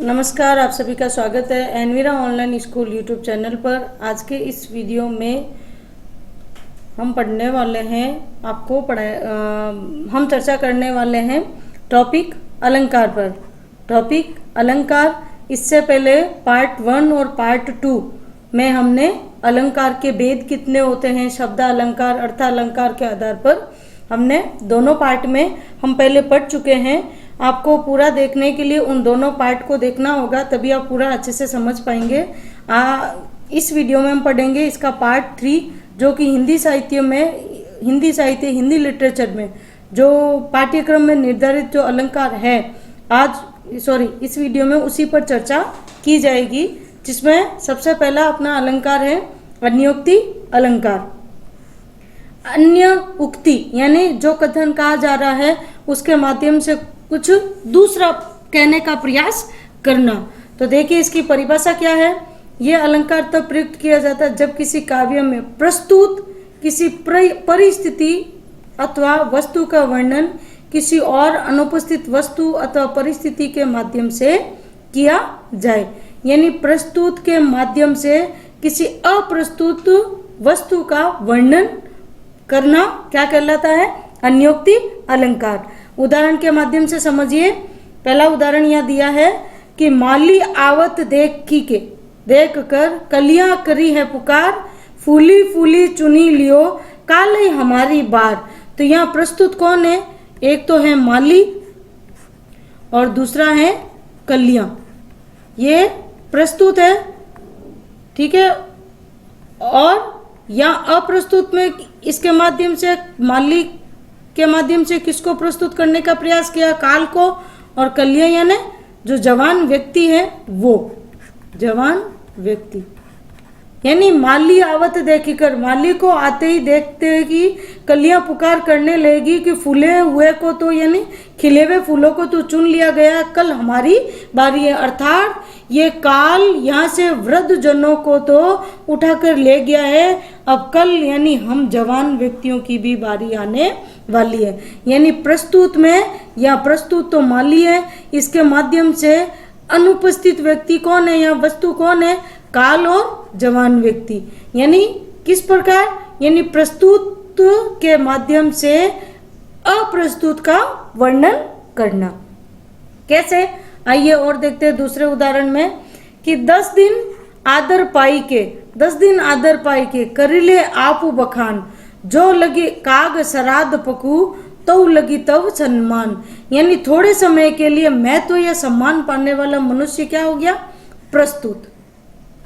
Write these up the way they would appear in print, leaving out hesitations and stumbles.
नमस्कार, आप सभी का स्वागत है Envira online school YouTube channel पर। आज के इस वीडियो में हम पढ़ने वाले हैं हम चर्चा करने वाले हैं टॉपिक अलंकार पर। टॉपिक अलंकार, इससे पहले पार्ट 1 और पार्ट 2 में हमने अलंकार के भेद कितने होते हैं, शब्द अलंकार, अर्थ अलंकार के आधार पर हमने दोनों पार्ट में हम पहले पढ़ चुके हैं। आपको पूरा देखने के लिए उन दोनों पार्ट को देखना होगा, तभी आप पूरा अच्छे से समझ पाएंगे। इस वीडियो में हम पढ़ेंगे इसका पार्ट 3, जो कि हिंदी लिटरेचर में जो पाठ्यक्रम में निर्धारित जो अलंकार है इस वीडियो में उसी पर चर्चा की जाएगी, जिसमें सबसे पहला अपना अलंकार है अन्योक्ति अलंकार। अन्य उक्ति यानी जो कथन कहा जा रहा है उसके माध्यम से कुछ दूसरा कहने का प्रयास करना। तो देखिए इसकी परिभाषा क्या है। यह अलंकार तब प्रयुक्त किया जाता है जब किसी काव्य में प्रस्तुत किसी परिस्थिति अथवा वस्तु का वर्णन किसी और अनुपस्थित वस्तु अथवा परिस्थिति के माध्यम से किया जाए। यानी प्रस्तुत के माध्यम से किसी अप्रस्तुत वस्तु का वर्णन करना क्या कहलाता है, अन्योक्ति अलंकार। उदाहरण के माध्यम से समझिए। पहला उदाहरण यह दिया है कि माली आवत देख कर कलियां करी है पुकार, फूली फूली चुनी लियो काले हमारी बार। तो यहाँ प्रस्तुत कौन है, एक तो है माली और दूसरा है कलियां। ये प्रस्तुत है, ठीक है। और या अप्रस्तुत में इसके माध्यम से माली के माध्यम से किसको प्रस्तुत करने का प्रयास किया, काल को। और कलियां यानी जो जवान व्यक्ति है, वो जवान व्यक्ति यानी माली आवत देखकर, माली को आते ही देखते कि कलियां पुकार करने लगेगी कि फूले हुए को तो यानी खिले हुए फूलों को तो चुन लिया गया, कल हमारी बारी है। अर्थात ये काल यहाँ से वृद्ध जनों को तो उठाकर ले गया है, अब कल यानी हम जवान व्यक्तियों की भी बारी आने वाली है। यानी प्रस्तुत में या प्रस्तुत तो माली है, इसके माध्यम से अनुपस्थित व्यक्ति कौन है या वस्तु कौन है, काल और जवान व्यक्ति। यानी किस प्रकार, यानी प्रस्तुत के माध्यम से अप्रस्तुत का वर्णन करना। कैसे, आइए और देखते हैं दूसरे उदाहरण में कि 10 दिन आदर पाई के करिले आप बखान, जो लगी काग सराद पकू तो लगी तब सम्मान। यानी थोड़े समय के लिए महत्व या सम्मान पाने वाला मनुष्य क्या हो गया, प्रस्तुत।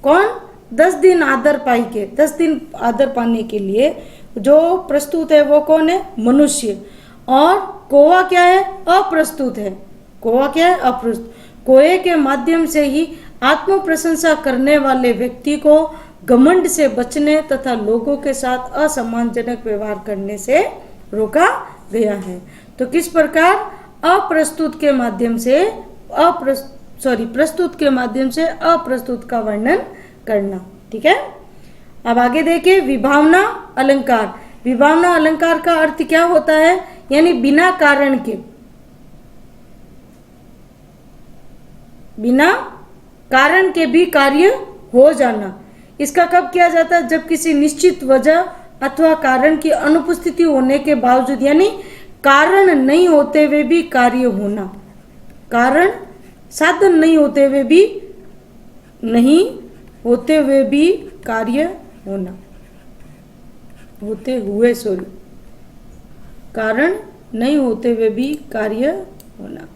कौन, 10 दिन आदर पाई के, 10 दिन आदर पाने के लिए जो प्रस्तुत है वो कौन है, मनुष्य। और कोवा क्या है, अप्रस्तुत है। कोवा क्या है, अप्रस्तुत। कोए के माध्यम से ही आत्म प्रशंसा करने वाले व्यक्ति को घमंड से बचने तथा लोगों के साथ असम्मानजनक व्यवहार करने से रोका गया है। तो किस प्रकार प्रस्तुत के माध्यम से अप्रस्तुत का वर्णन करना। ठीक है। अब आगे देखिए विभावना अलंकार। विभावना अलंकार का अर्थ क्या होता है, यानी बिना कारण के भी कार्य हो जाना। इसका कब किया जाता है, जब किसी निश्चित वजह अथवा कारण की अनुपस्थिति होने के बावजूद, यानी कारण नहीं होते हुए भी कार्य होना, कारण साधन नहीं होते हुए भी कार्य होना, कारण नहीं होते हुए भी कार्य होना।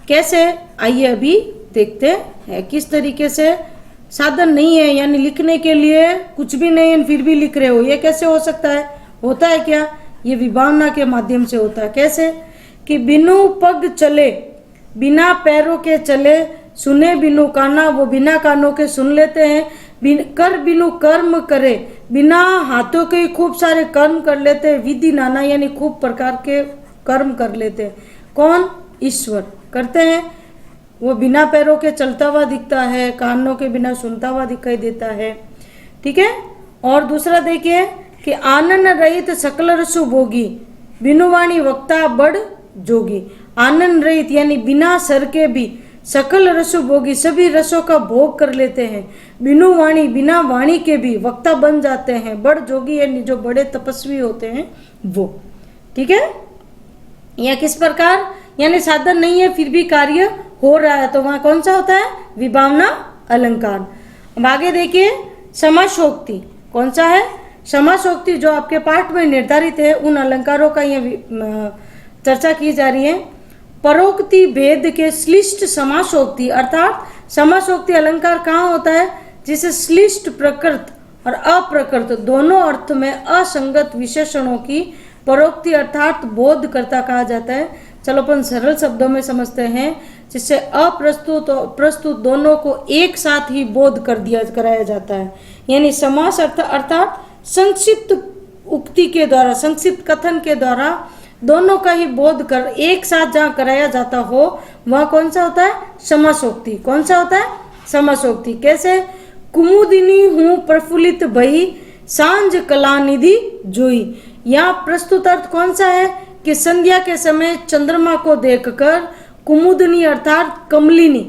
कैसे, आइए अभी देखते हैं किस तरीके से। साधन नहीं है यानी लिखने के लिए कुछ भी नहीं है फिर भी लिख रहे हो, ये कैसे हो सकता है, होता है क्या, ये विभावना के माध्यम से होता है। कैसे कि बिनु पग चले बिना पैरों के चले, सुने बिनु काना, वो बिना कानों के सुन लेते हैं। कर बिनु कर्म करे, बिना हाथों के खूब सारे कर्म कर लेते हैं। विधि नाना यानी खूब प्रकार के कर्म कर लेते हैं। कौन, ईश्वर करते हैं। वो बिना पैरों के चलता हुआ दिखता है, कानों के बिना सुनता हुआ दिखाई देता है। ठीक है। और दूसरा देखिए कि आनन रहित सकल रसु भोगी, बिनुवाणी वक्ता बड़ जोगी, आनंद रहित यानी बिना सर के भी सकल रसो भोगी, सभी रसों का भोग कर लेते हैं। बिनु वाणी बिना वाणी के भी वक्ता बन जाते हैं। बड़ जोगी यानी जो बड़े तपस्वी होते हैं वो। ठीक है, यह किस प्रकार यानी साधन नहीं है फिर भी कार्य हो रहा है, तो वहां कौन सा होता है? विभावना अलंकार। अब आगे देखिए समासोक्ति कौन सा है? समासोक्ति जो आपके पाठ में निर्धारित है उन अलंकारों का यह चर्चा की जा रही है। परोक्ति भेद के श्लिष्ट समासोक्ति, अर्थात समासोक्ति अलंकार कहाँ होता है? जिसे श्लिष्ट प्रकृत और अप्रकृत दोनों अर्थ में असंगत विशेषणों की परोक्ति अर्थात बोधकर्ता कहा जाता है। चलो अपन सरल शब्दों में समझते हैं, जिससे अप्रस्तुत और प्रस्तुत दोनों को एक साथ ही बोध कराया जाता है। यानी समास अर्थात संक्षिप्त उक्ति के द्वारा, संक्षिप्त कथन के द्वारा दोनों का ही बोध कर एक साथ जहाँ कराया जाता हो वह कौन सा होता है? समासोक्ति। कौन सा होता है? समासोक्ति। कैसे? कुमुदिनी हूँ प्रफुल्लित भई, सांझ कलानिधि जोई। यहाँ प्रस्तुत अर्थ कौन सा है? कि संध्या के समय चंद्रमा को देखकर कुमुदिनी अर्थात कमलिनी,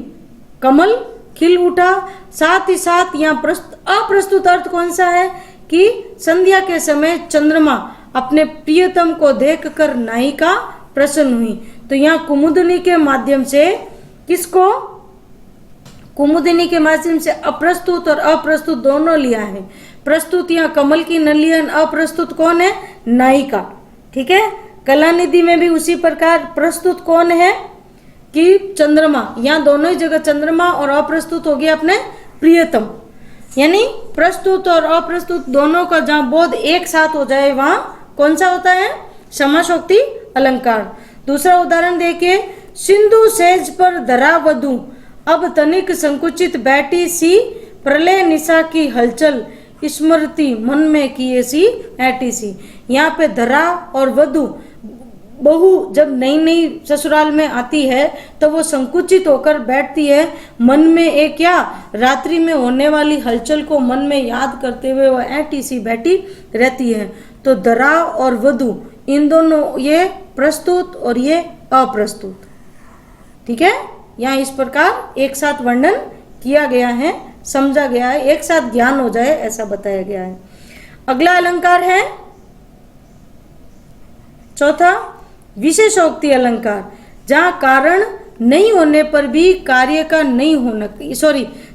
कमल खिल उठा। साथ ही साथ यहाँ अप्रस्तुत अर्थ कौन सा है? कि संध्या के समय चंद्रमा अपने प्रियतम को देखकर नायिका प्रसन्न हुई। तो यहाँ कुमुदिनी के माध्यम से किसको? कुमुदिनी के माध्यम से अप्रस्तुत और अप्रस्तुत दोनों लिया है। प्रस्तुत यहाँ कमल की नली, अप्रस्तुत कौन है? नायिका। ठीक है, कलानिधि में भी उसी प्रकार प्रस्तुत कौन है? कि चंद्रमा। यहाँ दोनों ही जगह चंद्रमा और अप्रस्तुत हो गया अपने प्रियतम। यानी प्रस्तुत और अप्रस्तुत दोनों का जहाँ बोध एक साथ हो जाए वहां कौन सा होता है? समासोक्ति अलंकार। दूसरा उदाहरण देखिए, सिंधु सेज पर धरा वधु, अब तनिक संकुचित बैठी सी, प्रलय निशा की हलचल, स्मृति मन में किए सी ऐटी सी। यहाँ पे धरा और वधु, बहू जब नई नई ससुराल में आती है तो वो संकुचित होकर बैठती है, मन में एक क्या रात्रि में होने वाली हलचल को मन में याद करते हुए वह ऐटी सी बैठी रहती है। तो धरा और वधु इन दोनों, ये प्रस्तुत और ये अप्रस्तुत। ठीक है, यहाँ इस प्रकार एक साथ वर्णन किया गया है, समझा गया है, एक साथ ज्ञान हो जाए ऐसा बताया गया है। अगला अलंकार है चौथा, विशेषोक्ति अलंकार, जहाँ कारण नहीं होने पर भी कार्य का नहीं होना,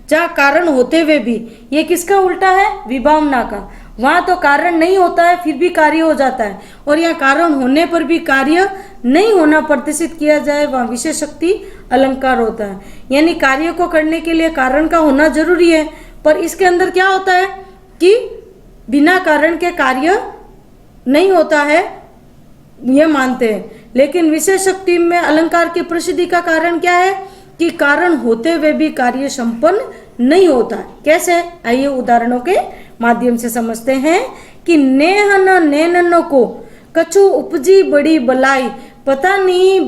जहाँ कारण होते हुए भी, ये किसका उल्टा है? विभावना का। वहां तो कारण नहीं होता है फिर भी कार्य हो जाता है, और यहाँ कारण होने पर भी कार्य नहीं होना प्रदर्शित किया जाए वहां विशेषोक्ति अलंकार होता है। यानी कार्य को करने के लिए कारण का होना जरूरी है, पर इसके अंदर क्या होता है कि बिना कारण के कार्य नहीं होता है, ये मानते हैं। लेकिन विशेषोक्ति में अलंकार की प्रसिद्धि का कारण क्या है? कि कारण होते हुए भी कार्य संपन्न नहीं होता है। कैसे? आइए उदाहरणों के माध्यम से समझते हैं कि नेहन नैनन को कछु उपजी बड़ी बलाई, पता नहीं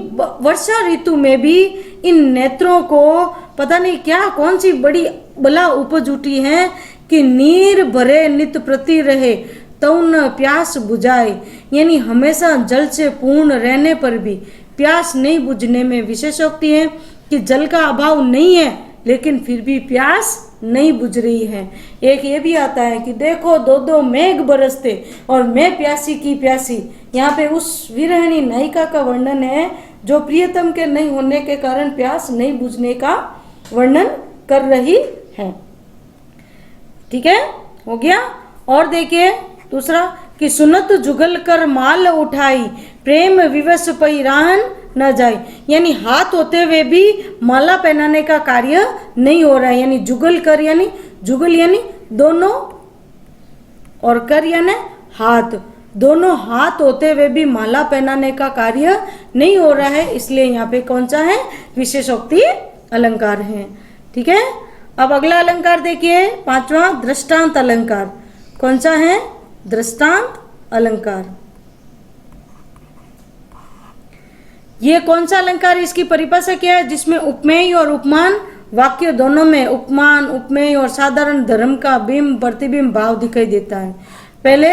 वर्षा ऋतु में भी इन नेत्रों को पता नहीं क्या कौन सी बड़ी बला उपज उठी है कि नीर भरे नित प्रति रहे तौन प्यास बुझाए। यानी हमेशा जल से पूर्ण रहने पर भी प्यास नहीं बुझने में विशेषोक्ति है कि जल का अभाव नहीं है लेकिन फिर भी प्यास नहीं बुझ रही है। एक ये भी आता है कि देखो दो दो मेघ बरसते और मैं प्यासी की प्यासी। यहाँ पे उस विरहिणी नायिका का वर्णन है जो प्रियतम के नहीं होने के कारण प्यास नहीं बुझने का वर्णन कर रही है। ठीक है, हो गया। और देखिए दूसरा कि सुनत जुगल कर माल उठाई, प्रेम विवश पई राहन न जाए। यानी हाथ होते हुए भी माला पहनाने का कार्य नहीं हो रहा है। यानी जुगल कर, यानी जुगल यानी दोनों, और कर यानी हाथ, दोनों हाथ होते हुए भी माला पहनाने का कार्य नहीं हो रहा है, इसलिए यहाँ पे कौन सा है? विशेषोक्ति अलंकार है। ठीक है, अब अगला अलंकार देखिए पांचवा, दृष्टांत अलंकार। कौन सा है? दृष्टांत अलंकार। ये कौन सा अलंकार, इसकी परिभाषा क्या है? जिसमें उपमेय और उपमान वाक्य दोनों में उपमान, उपमेय और साधारण धर्म का बिंब प्रतिबिंब भाव दिखाई देता है। पहले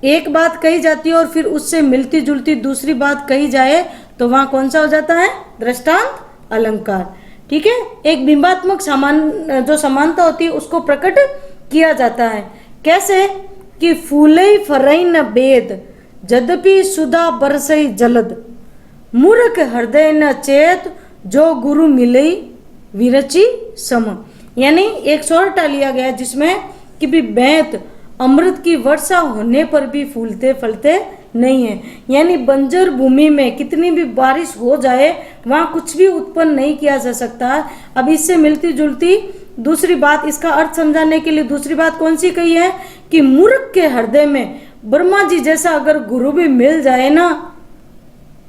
एक बात कही जाती है और फिर उससे मिलती जुलती दूसरी बात कही जाए तो वहां कौन सा हो जाता है? दृष्टांत अलंकार। ठीक है, एक बिंबात्मक जो समानता होती है उसको प्रकट किया जाता है। कैसे? कि फूलई फरई न बेद यद्यपि सुधा बरसई जलद मूर्ख हृदय न चेत जो गुरु मिलई विरचि सम। यानी एक सोरठा लिया गया जिसमें कि भी बेंत अमृत की वर्षा होने पर भी फूलते फलते नहीं है। यानी बंजर भूमि में कितनी भी बारिश हो जाए वहां कुछ भी उत्पन्न नहीं किया जा सकता। अब इससे मिलती जुलती दूसरी बात, इसका अर्थ समझाने के लिए दूसरी बात कौन सी कही है? कि मूर्ख के हृदय में ब्रह्मा जी जैसा अगर गुरु भी मिल जाए ना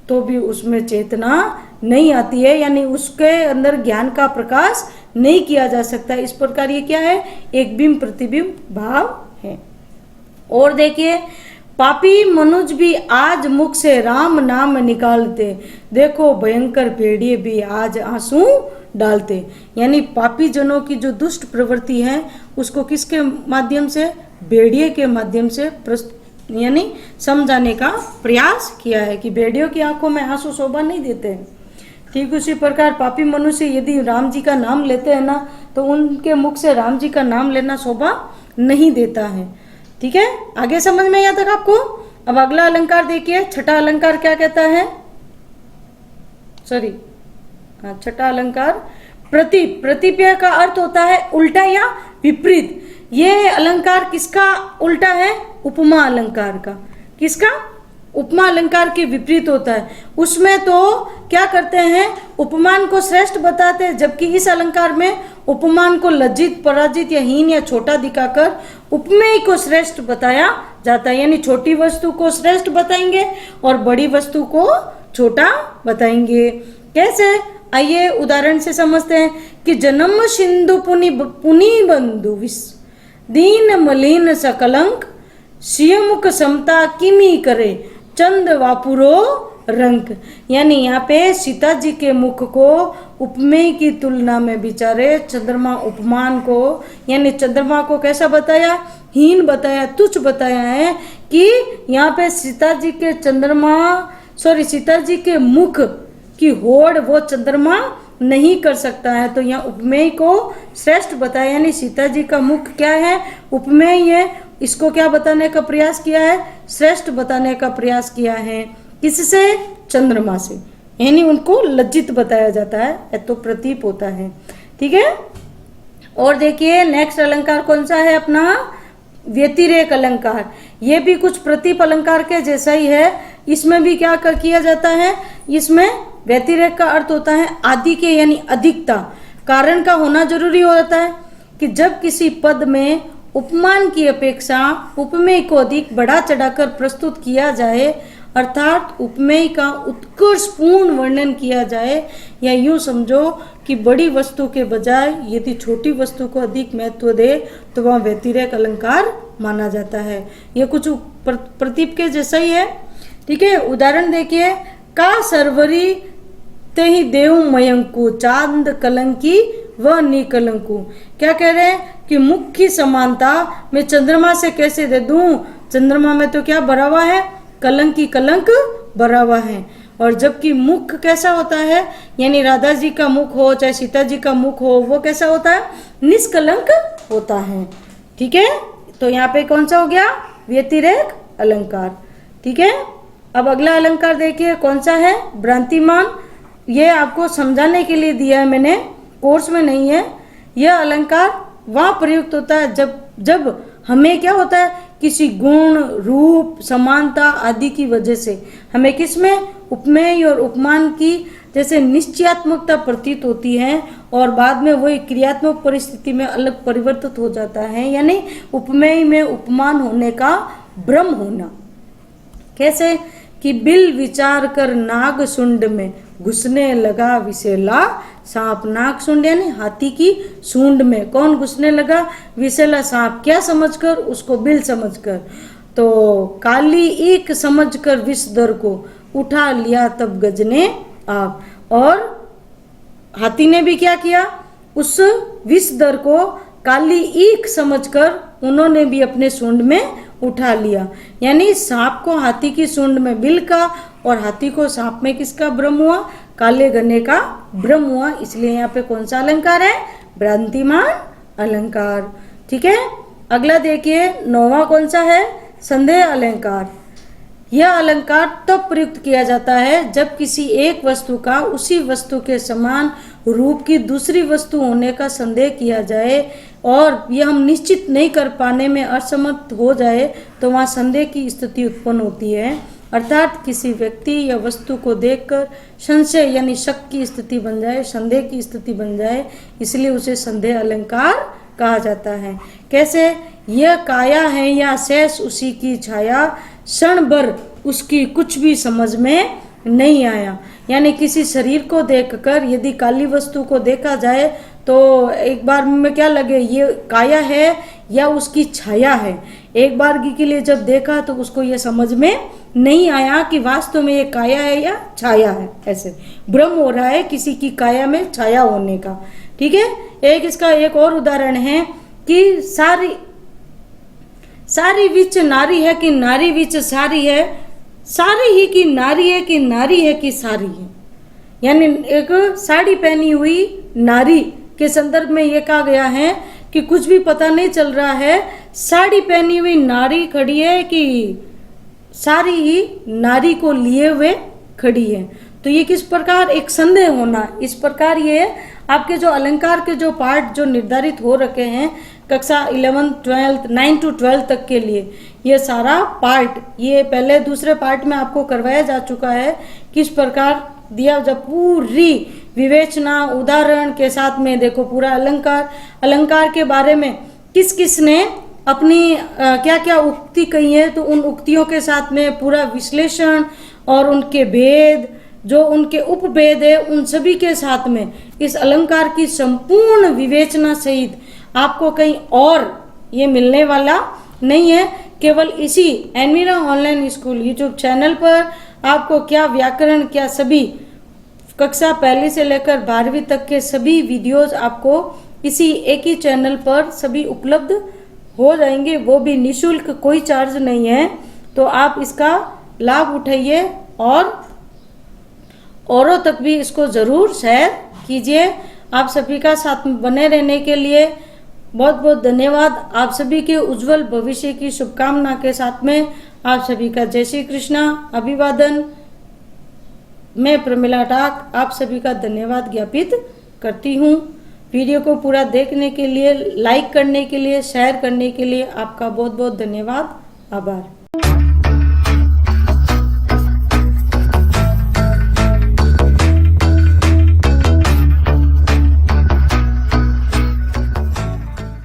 तो भी उसमें चेतना नहीं आती है, यानी उसके अंदर ज्ञान का प्रकाश नहीं किया जा सकता। इस प्रकार ये क्या है? एक बिंब प्रतिबिंब भाव है। और देखिए, पापी मनुज भी आज मुख से राम नाम निकालते, देखो भयंकर भेड़िए भी आज आंसू डालते। यानी पापी जनों की जो दुष्ट प्रवृत्ति है उसको किसके माध्यम से? भेड़िए के माध्यम से यानी समझाने का प्रयास किया है कि भेड़ियों की आंखों में आंसू शोभा नहीं देते। ठीक उसी प्रकार पापी मनुष्य यदि राम जी का नाम लेते हैं ना तो उनके मुख से राम जी का नाम लेना शोभा नहीं देता है। ठीक है, आगे समझ में यहाँ तक आपको? अब अगला अलंकार देखिए, छठा अलंकार क्या कहता है? छठा अलंकार प्रतीप। प्रतीप्य का अर्थ होता है उल्टा या विपरीत। ये अलंकार किसका उल्टा है? उपमा अलंकार का। किसका? उपमा अलंकार के विपरीत होता है। उसमें तो क्या करते हैं? उपमान को श्रेष्ठ बताते हैं, जबकि इस अलंकार में उपमान को लज्जित, पराजित या हीन या छोटा दिखाकर उपमेय को श्रेष्ठ बताया जाता है। यानी छोटी वस्तु को श्रेष्ठ बताएंगे और बड़ी वस्तु को छोटा बताएंगे। कैसे? आइए उदाहरण से समझते हैं कि जन्म सिंधु पुनि बंधु विष दीन मलिन सकलंक सियमुख समता किमी करे चंद वापुरो रंक। यानी यहाँ पे सीता जी के मुख को उपमेय की तुलना में बेचारे चंद्रमा उपमान को, यानी चंद्रमा को कैसा बताया? हीन बताया, तुच्छ बताया है कि यहाँ पे सीता जी के मुख की होड़ वो चंद्रमा नहीं कर सकता है। तो यहाँ उपमेय को श्रेष्ठ बताया, यानी सीता जी का मुख क्या है? उपमेय है। इसको क्या बताने का प्रयास किया है? श्रेष्ठ बताने का प्रयास किया है। किससे? चंद्रमा से, यानी उनको लज्जित बताया जाता है, तो प्रतीप होता है। ठीक है, और देखिए नेक्स्ट अलंकार कौन सा है अपना? व्यतिरेक अलंकार। ये भी कुछ प्रतीप अलंकार के जैसा ही है। इसमें भी क्या किया जाता है? इसमें व्यतिरेक का अर्थ होता है आदि के, यानी अधिकता, कारण का होना जरूरी होता है कि जब किसी पद में उपमान की अपेक्षा उपमेय को अधिक बढ़ा चढ़ाकर प्रस्तुत किया जाए, अर्थात उपमेय का उत्कर्षपूर्ण वर्णन किया जाए, या यूं समझो कि बड़ी वस्तु के बजाय यदि छोटी वस्तु को अधिक महत्व दे तो वह व्यतिरेक अलंकार माना जाता है। यह कुछ प्रतीप के जैसा ही है। ठीक है, उदाहरण देखिए, का सरवरी तेहि देव मयंकु चांद कलंकी व निकलंकु। क्या कह रहे हैं कि मुख की समानता मैं चंद्रमा से कैसे दे दूं? चंद्रमा में तो क्या भरा हुआ है? कलंकी कलंक भरा हुआ है। और जबकि मुख कैसा होता है, यानी राधा जी का मुख हो चाहे सीता जी का मुख हो, वो कैसा होता है? निष्कलंक होता है। ठीक है, तो यहाँ पे कौन सा हो गया? व्यतिरेक अलंकार। ठीक है, अब अगला अलंकार देखिए कौन सा है? भ्रांतिमान। ये आपको समझाने के लिए दिया है मैंने, कोर्स में नहीं है। यह अलंकार वहाँ प्रयुक्त होता है जब हमें क्या होता है? किसी गुण, रूप, समानता आदि की वजह से हमें किसमें? उपमेय और उपमान की जैसे निश्चयात्मकता प्रतीत होती है और बाद में वही क्रियात्मक परिस्थिति में अलग परिवर्तित हो जाता है, यानी उपमेय में उपमान होने का भ्रम होना। कैसे? कि बिल विचार कर नाग सुंड में घुसने लगा विसेला सांप। नाग सुंड यानी हाथी की सूंड में कौन घुसने लगा? विसेला सांप। क्या समझकर? उसको बिल समझकर। तो काली ईख समझकर विषधर को उठा लिया तब गजने आप। और हाथी ने भी क्या किया? उस विषधर को काली ईख समझकर उन्होंने भी अपने सूंड में उठा लिया। यानी सांप को हाथी की सूंड में बिल का और हाथी को सांप में किसका भ्रम हुआ? काले गन्ने का भ्रम हुआ। इसलिए यहाँ पे कौन सा अलंकार है? भ्रांतिमान अलंकार। ठीक है, अगला देखिए 9वां कौन सा है? संदेह अलंकार। यह अलंकार तब प्रयुक्त किया जाता है जब किसी एक वस्तु का उसी वस्तु के समान रूप की दूसरी वस्तु होने का संदेह किया जाए और यह हम निश्चित नहीं कर पाने में असमर्थ हो जाए तो वहाँ संदेह की स्थिति उत्पन्न होती है। अर्थात किसी व्यक्ति या वस्तु को देखकर संशय यानी शक की स्थिति बन जाए, संदेह की स्थिति बन जाए, इसलिए उसे संदेह अलंकार कहा जाता है। कैसे? यह काया है या शेष उसी की छाया, क्षण भर उसकी कुछ भी समझ में नहीं आया। यानी किसी शरीर को देखकर यदि काली वस्तु को देखा जाए तो एक बार में क्या लगे, ये काया है या उसकी छाया है। एक बार के लिए जब देखा तो उसको ये समझ में नहीं आया कि वास्तव में ये काया है या छाया है। ऐसे भ्रम हो रहा है किसी की काया में छाया होने का। ठीक है, एक इसका एक और उदाहरण है कि सारी विच नारी है कि नारी विच सारी है, सारी ही की नारी है कि नारी है कि सारी है। यानी एक साड़ी पहनी हुई नारी के संदर्भ में ये कहा गया है कि कुछ भी पता नहीं चल रहा है, साड़ी पहनी हुई नारी खड़ी है कि सारी ही नारी को लिए हुए खड़ी है। तो ये किस प्रकार एक संदेह होना, इस प्रकार ये आपके जो अलंकार के जो पार्ट जो निर्धारित हो रखे हैं कक्षा 11, 12, 9 to 12 तक के लिए, ये सारा पार्ट ये पहले दूसरे पार्ट में आपको करवाया जा चुका है। किस प्रकार दिया, जब पूरी विवेचना उदाहरण के साथ में देखो पूरा अलंकार के बारे में किस किस ने अपनी क्या क्या उक्ति कही है, तो उन उक्तियों के साथ में पूरा विश्लेषण और उनके भेद जो उनके उपभेद है उन सभी के साथ में इस अलंकार की संपूर्ण विवेचना सहित आपको कहीं और ये मिलने वाला नहीं है। केवल इसी एनमीरा ऑनलाइन स्कूल यूट्यूब चैनल पर आपको क्या व्याकरण क्या सभी कक्षा पहली से लेकर 12वीं तक के सभी वीडियोस आपको इसी एक ही चैनल पर सभी उपलब्ध हो जाएंगे, वो भी निशुल्क, कोई चार्ज नहीं है। तो आप इसका लाभ उठाइए और औरों तक भी इसको ज़रूर शेयर कीजिए। आप सभी का साथ में बने रहने के लिए बहुत बहुत धन्यवाद। आप सभी के उज्जवल भविष्य की शुभकामना के साथ में आप सभी का जय श्री कृष्णा अभिवादन। मैं प्रमिला टाक आप सभी का धन्यवाद ज्ञापित करती हूँ। वीडियो को पूरा देखने के लिए, लाइक करने के लिए, शेयर करने के लिए आपका बहुत बहुत धन्यवाद, आभार।